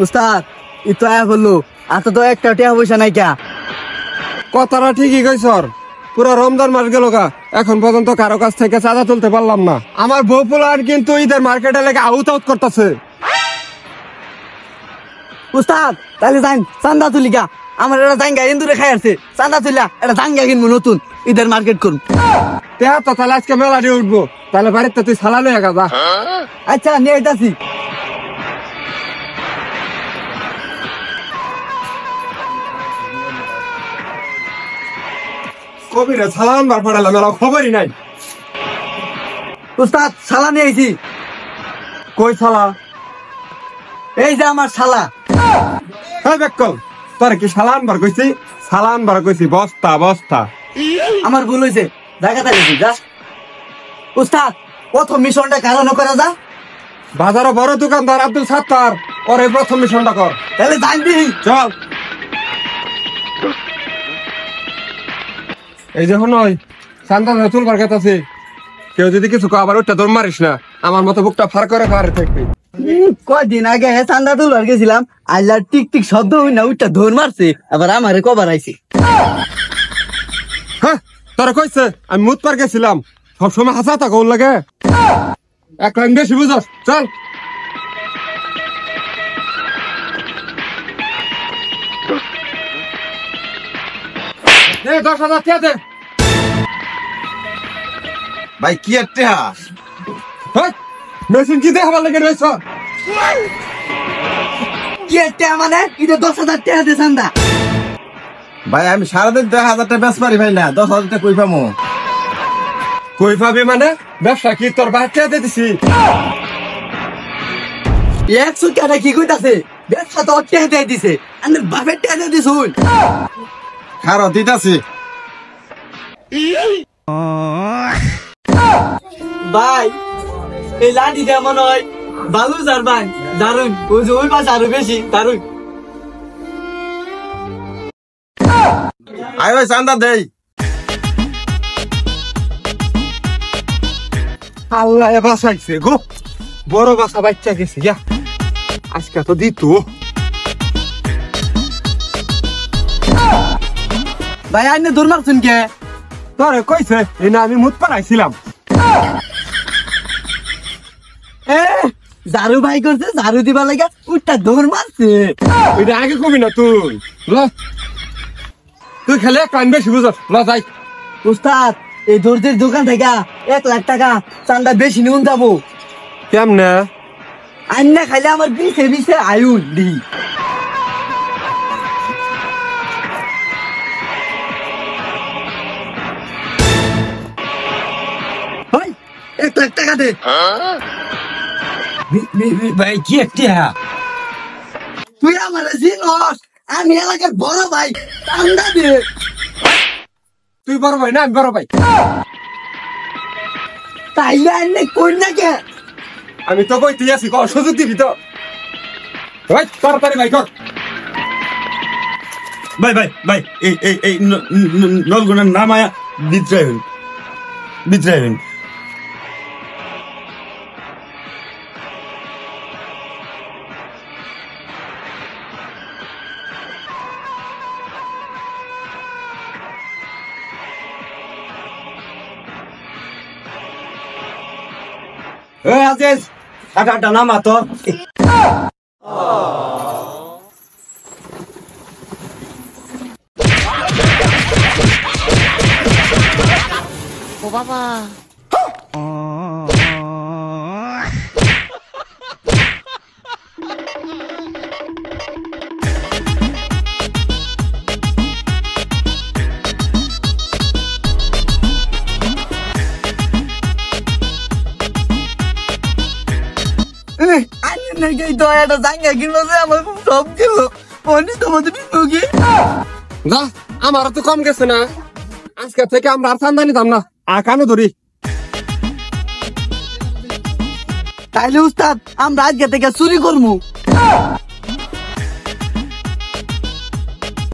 উস্তাদ ইতো আয়া বললো আর তো একটা টিয়া পয়সা নাই কা। কথাটা ঠিকই কইছর। পুরো রমজান মাস গেল গা, এখন পর্যন্ত কারো কাছ থেকে চাঁদা তুলতে পারলাম না। আমার বউ পোলার কিন্তু ঈদের মার্কেটে লেগে আউট আউট করতেছে। উস্তাদ তাহলে যাই চান্দা তুলিকা, আমার এটা জাঙ্গা ইন্দুরে খাই আছে, চান্দা তুলিয়া এটা জাঙ্গা কিনবো নতুন ঈদের মার্কেট করুন। তো তাহলে আজকে মেলা দিয়ে উঠবো, তাহলে বাড়িতে তুই সালা লইয়া গা যা। আচ্ছা নিয়ে আইতাছি। কবিরে সালান বার পড়ালাম, মেলা খবরই নাই। উস্তাদ শালা নিয়ে আইছি। কই সালা? এই যে আমার শালা। হ্যাঁ বেকল, তোর কি সালান বার কইছি? সালান বার কইছি, বস্তা বস্তা। আমার ভুল হয়েছে, জায়গাটা লিখি যা। উস্তাদ প্রথম মিশনটা কারণ করা যা। বাজারে বড় দোকানদার আব্দুল সাত্তার, ওর এই প্রথম মিশনটা কর। তাহলে জানবি চল। এই যে ওই শান্তা তুলবার কথা আছে, কেউ যদি কিছু আবার ওইটা দৌড় মারিস না, আমার মতো বুকটা ফার করে ফারে থাকবি। কয়দিন আগে চান্দা তুলবার গেছিলাম, আল্লাহ টিক টিক শব্দ হই না ওইটা ধর মারছে, আবার আমারে কবার আইছে। হ্যাঁ তোরা কইছে আমি মুত পার গেছিলাম, সবসময় হাসা থাকা ওর লাগে। এক লাইন বেশি বুঝস, চল। দে 10,000 টাকা দে। ভাই কি একটা হ্যাঁ মেশিন কি দেখাবার লেগে রয়েছ? কি একটা মানে এটা 10,000 টাকা দে চান্দা। ভাই আমি সারাদিন 10,000 টাকা বেচ পারি ভাই না, 10,000 টাকা কই পামু? কই পাবি মানে? ব্যবসা কি তোর বাচ্চা দিয়ে দিছি? 100 টাকা কি কইতাছে? ব্যবসা তো টাকা দিয়ে দিছে, আমার বাপের টাকা দিয়ে দিছুন। খারো দিতাছি। ভাই এই লাঠি দিয়ে মনে হয় বালু যার ভাই দারুন, ওই যে ওই পাশে আরো বেশি দারুন। আয় ভাই চান্দা দেই। আল্লাহ বাঁচাইছে গো, বড় বাসা বাচ্চা গেছে গা, আজকে তো দিত। ভাই আইনে দৌড় মারছুন কে? তোরে কইছে এই না আমি মুত পারাইছিলাম। ঝাড়ু ভাই করছে, ঝাড়ু দিবা লাগে উঠটা দৌড় মারছে। ওইটা আগে কবি না তুই। ল তুই খেলে কান বেশি বুঝস, ল যাই। উস্তাদ এই দর্জির দোকান থেকে 1 লাখ টাকা চান্দা বেশি নিউন যাবো। কেমনে? আইনা খাইলে আমার বিছে বিছে আয়ুন দি। ভাই 1 লাখ টাকা দে। ভাই কি একটা তুই আমার জিনস, আমি এলাকার বড় ভাই, চান্দা দে। তুই বড় ভাই না আমি বড় ভাই? তাইলে আইনে কই না কে? আমি তো কই তুই আছি, সুযোগ দিবি তো। ভাই তাড়াতাড়ি ভাই কর। ভাই ভাই ভাই এই নলগুনার নাম আয়া বিদ্রাইবেন বিদ্রাইবেন। এই আজিজ টাকাটা নামা তো। ও বাবা আইনে নাকি দয়াটা জাঙ্গা কিনলো যে আমার সব গেল। অনেক তোমাদের কি না আমার তো কম গেছে না, আজকে থেকে আমরা আর চান্দা নিতাম না, আকানো ধরি। তাইলে উস্তাদ আমরা আজকে থেকে চুরি করবো।